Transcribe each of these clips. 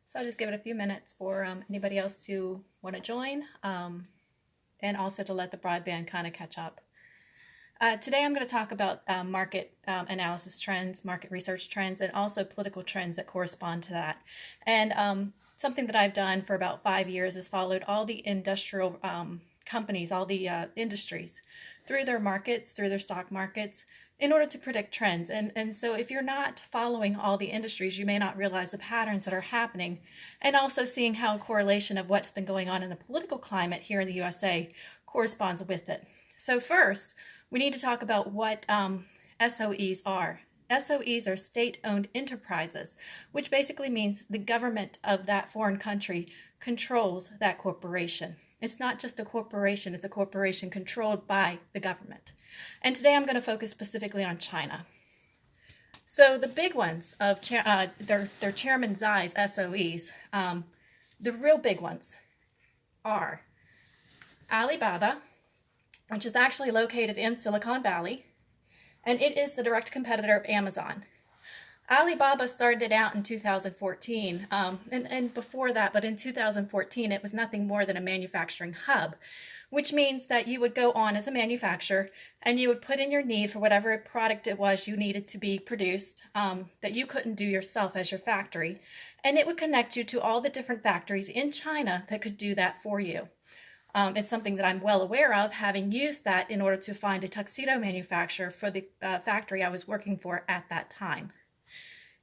So I'll just give it a few minutes for anybody else to want to join, and also to let the broadband kind of catch up. Today I'm going to talk about market analysis trends, market research trends, and also political trends that correspond to that. And something that I've done for about 5 years is followed all the industrial companies, all the industries through their markets, through their stock markets, in order to predict trends. And so if you're not following all the industries, you may not realize the patterns that are happening, and also seeing how a correlation of what's been going on in the political climate here in the USA corresponds with it. So first, we need to talk about what SOEs are. SOEs are state-owned enterprises, which basically means the government of that foreign country controls that corporation. It's not just a corporation, it's a corporation controlled by the government. And today I'm going to focus specifically on China. So the big ones of their Chairman Tsai's SOEs, the real big ones are Alibaba, which is actually located in Silicon Valley, and it is the direct competitor of Amazon. Alibaba started out in 2014, and before that, but in 2014, it was nothing more than a manufacturing hub, which means that you would go on as a manufacturer and you would put in your need for whatever product it was you needed to be produced that you couldn't do yourself as your factory, and it would connect you to all the different factories in China that could do that for you. It's something that I'm well aware of, having used that in order to find a tuxedo manufacturer for the factory I was working for at that time.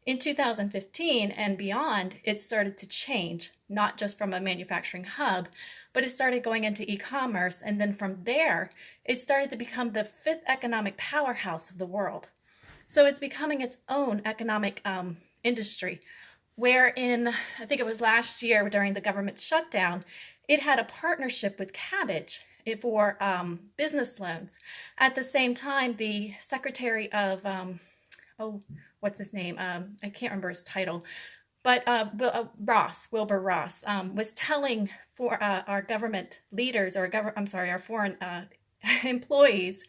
In 2015 and beyond, it started to change, not just from a manufacturing hub, but it started going into e-commerce, and then from there, it started to become the fifth economic powerhouse of the world. So it's becoming its own economic industry, where I think it was last year during the government shutdown, it had a partnership with Cabbage for business loans. At the same time, the Secretary of, what's his name? I can't remember his title, but Wilbur Ross, was telling for our government leaders, or our foreign employees,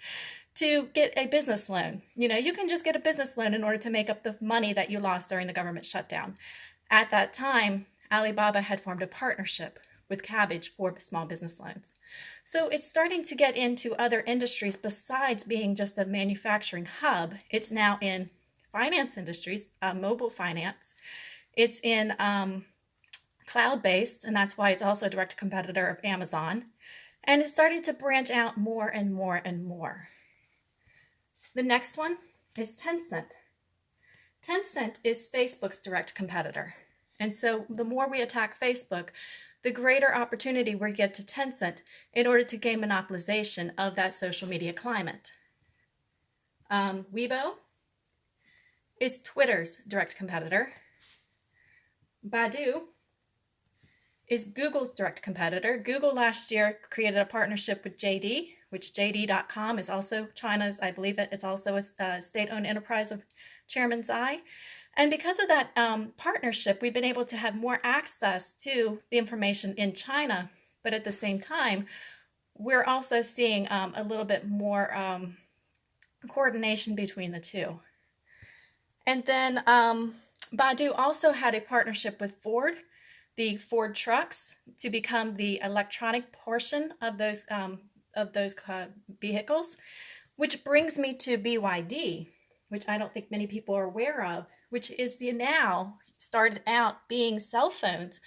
to get a business loan. You know, you can just get a business loan in order to make up the money that you lost during the government shutdown. At that time, Alibaba had formed a partnership with Cabbage for small business loans. So it's starting to get into other industries besides being just a manufacturing hub. It's now in finance industries, mobile finance. It's in cloud-based, and that's why it's also a direct competitor of Amazon. And it's starting to branch out more and more and more. The next one is Tencent. Tencent is Facebook's direct competitor. And so the more we attack Facebook, the greater opportunity we get to Tencent in order to gain monopolization of that social media climate. Weibo is Twitter's direct competitor. Baidu is Google's direct competitor. Google last year created a partnership with JD, which JD.com is also China's, I believe it's also a state-owned enterprise of Chairman Tsai. And because of that partnership, we've been able to have more access to the information in China. But at the same time, we're also seeing a little bit more coordination between the two. And then Baidu also had a partnership with Ford, the Ford trucks, to become the electronic portion of those vehicles, which brings me to BYD, which I don't think many people are aware of, which is now started out being cell phones.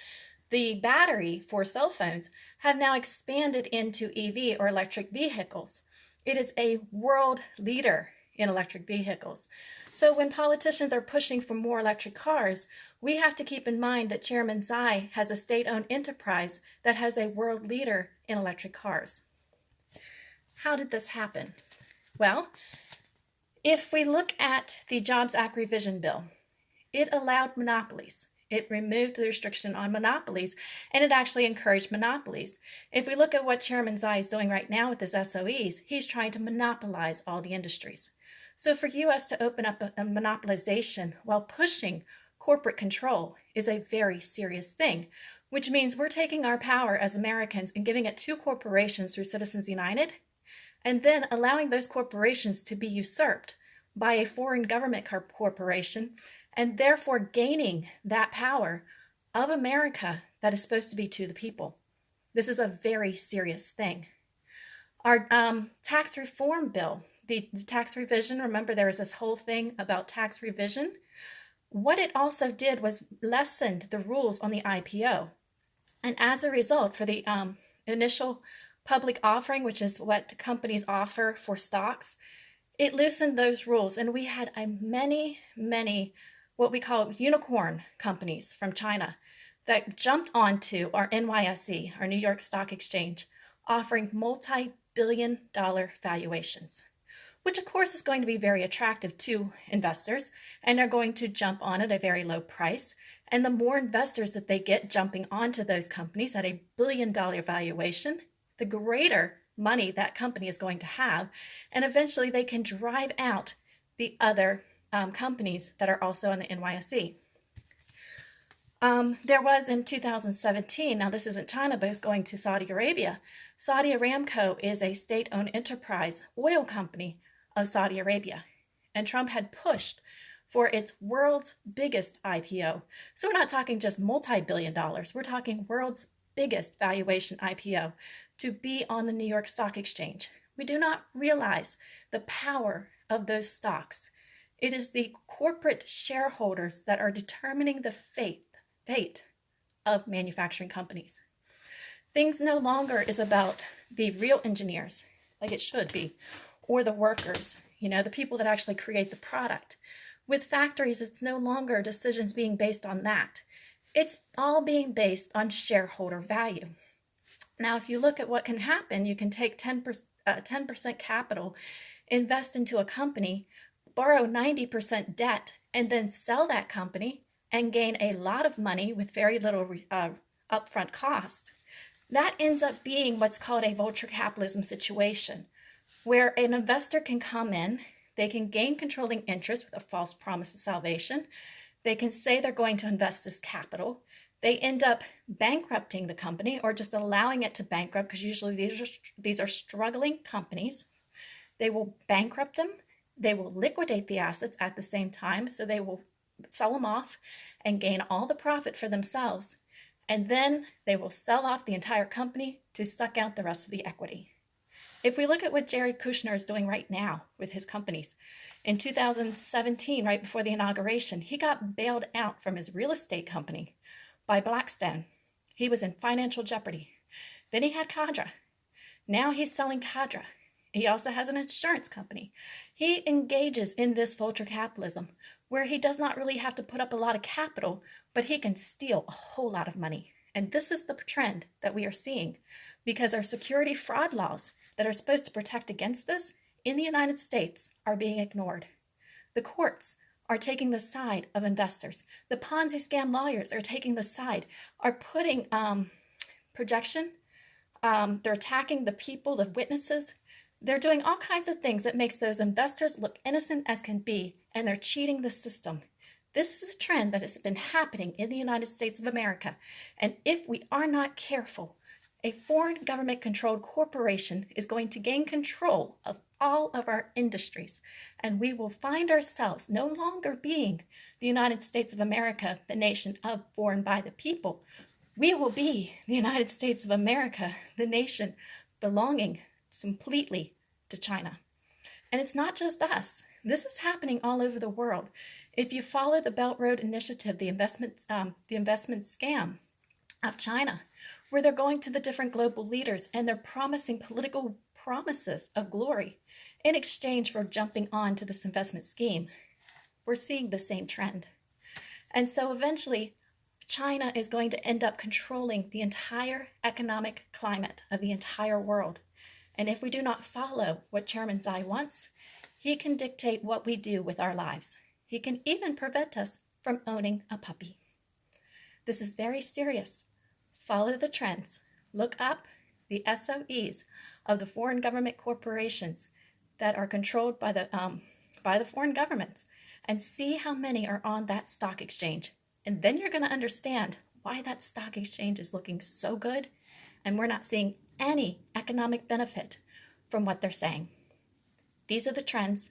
The battery for cell phones have now expanded into EV, or electric vehicles. It is a world leader in electric vehicles. So when politicians are pushing for more electric cars, we have to keep in mind that Chairman Tsai has a state-owned enterprise that has a world leader in electric cars. How did this happen? Well, if we look at the Jobs Act revision bill, it allowed monopolies. It removed the restriction on monopolies, and it actually encouraged monopolies. If we look at what Chairman Tsai is doing right now with his SOEs, he's trying to monopolize all the industries. So for US to open up a monopolization while pushing corporate control is a very serious thing, which means we're taking our power as Americans and giving it to corporations through Citizens United, and then allowing those corporations to be usurped by a foreign government corporation, and therefore gaining that power of America that is supposed to be to the people. This is a very serious thing. Our tax reform bill, the tax revision, remember there was this whole thing about tax revision. What it also did was lessened the rules on the IPO. And as a result, for the initial public offering, which is what companies offer for stocks, it loosened those rules. And we had many what we call unicorn companies from China that jumped onto our NYSE, our New York Stock Exchange, offering multi-billion-dollar valuations, which of course is going to be very attractive to investors, and they're going to jump on at a very low price. And the more investors that they get jumping onto those companies at a billion-dollar valuation, the greater money that company is going to have, and eventually they can drive out the other companies that are also on the NYSE. There was in 2017, now this isn't China, but it's going to Saudi Arabia. Saudi Aramco is a state-owned enterprise oil company of Saudi Arabia, and Trump had pushed for its world's biggest IPO. So we're not talking just multi-billion dollars, we're talking world's biggest valuation IPO to be on the New York Stock Exchange. We do not realize the power of those stocks. It is the corporate shareholders that are determining the fate of manufacturing companies. Things no longer is about the real engineers, like it should be, or the workers, the people that actually create the product. With factories, it's no longer decisions being based on that. It's all being based on shareholder value. Now, if you look at what can happen, you can take 10% capital, invest into a company, borrow 90% debt, and then sell that company and gain a lot of money with very little upfront cost. That ends up being what's called a vulture capitalism situation, where an investor can come in, they can gain controlling interest with a false promise of salvation, they can say they're going to invest this capital, they end up bankrupting the company or just allowing it to bankrupt, because usually these are struggling companies. They will bankrupt them, they will liquidate the assets at the same time, so they will sell them off and gain all the profit for themselves. And then they will sell off the entire company to suck out the rest of the equity. If we look at what Jared Kushner is doing right now with his companies, in 2017, right before the inauguration, he got bailed out from his real estate company by Blackstone. He was in financial jeopardy. Then he had Cadre. Now he's selling Cadre. He also has an insurance company. He engages in this vulture capitalism where he does not really have to put up a lot of capital, but he can steal a whole lot of money. And this is the trend that we are seeing, because our security fraud laws that are supposed to protect against this in the United States are being ignored. The courts are taking the side of investors. The Ponzi scam lawyers are taking the side, are putting projection. They're attacking the people, the witnesses. They're doing all kinds of things that makes those investors look innocent as can be, and they're cheating the system. This is a trend that has been happening in the United States of America, and if we are not careful, a foreign government-controlled corporation is going to gain control of all of our industries, and we will find ourselves no longer being the United States of America, the nation of, for, and by the people. We will be the United States of America, the nation belonging completely to China. And it's not just us. This is happening all over the world. If you follow the Belt Road Initiative, the investment scam of China, where they're going to the different global leaders and they're promising political promises of glory in exchange for jumping on to this investment scheme, we're seeing the same trend. And so eventually, China is going to end up controlling the entire economic climate of the entire world. And if we do not follow what Chairman Tsai wants, he can dictate what we do with our lives. He can even prevent us from owning a puppy. This is very serious. Follow the trends. Look up the SOEs of the foreign government corporations that are controlled by the foreign governments, and see how many are on that stock exchange. And then you're going to understand why that stock exchange is looking so good, and we're not seeing any economic benefit from what they're saying. These are the trends.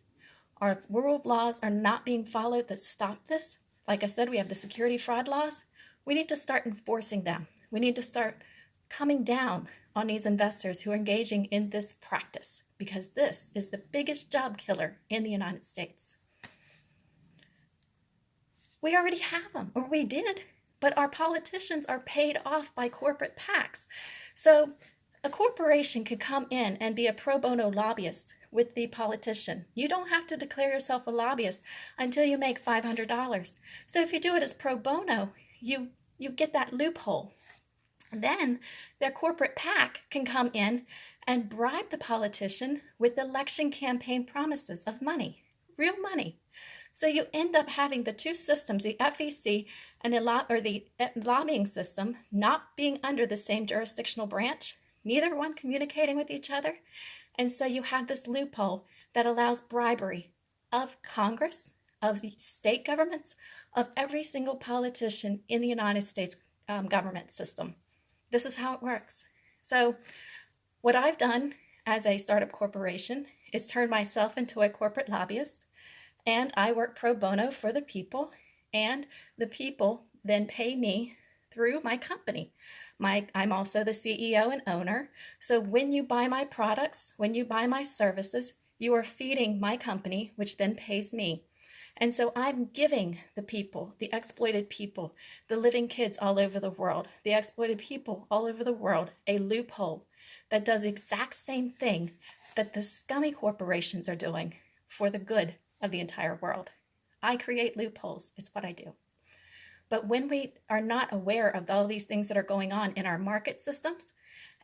Our rule of laws are not being followed that stop this. Like I said, we have the security fraud laws. we need to start enforcing them. We need to start coming down on these investors who are engaging in this practice, because this is the biggest job killer in the United States. We already have them, or we did, but our politicians are paid off by corporate PACs. So a corporation could come in and be a pro bono lobbyist with the politician. You don't have to declare yourself a lobbyist until you make $500. So if you do it as pro bono, you get that loophole. Then their corporate PAC can come in and bribe the politician with election campaign promises of money, real money. So you end up having the two systems, the FEC and the lobbying system, not being under the same jurisdictional branch, neither one communicating with each other. And so you have this loophole that allows bribery of Congress, of the state governments, of every single politician in the United States government system. This is how it works. So what I've done as a startup corporation is turn myself into a corporate lobbyist, and I work pro bono for the people, and the people then pay me through my company. I'm also the CEO and owner. So when you buy my products, when you buy my services, you are feeding my company, which then pays me. And so I'm giving the people, the exploited people, the living kids all over the world, the exploited people all over the world, a loophole that does the exact same thing that the scummy corporations are doing for the good of the entire world. I create loopholes. It's what I do. But when we are not aware of all these things that are going on in our market systems,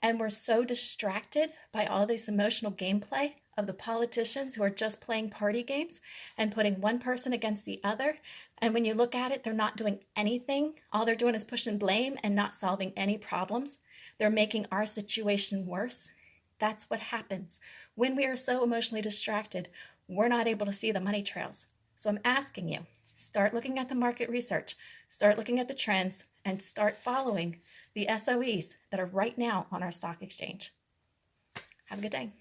and we're so distracted by all this emotional gameplay of the politicians who are just playing party games and putting one person against the other, and when you look at it, they're not doing anything. All they're doing is pushing blame and not solving any problems. They're making our situation worse. That's what happens. When we are so emotionally distracted, we're not able to see the money trails. So I'm asking you, start looking at the market research, start looking at the trends, and start following the SOEs that are right now on our stock exchange. Have a good day.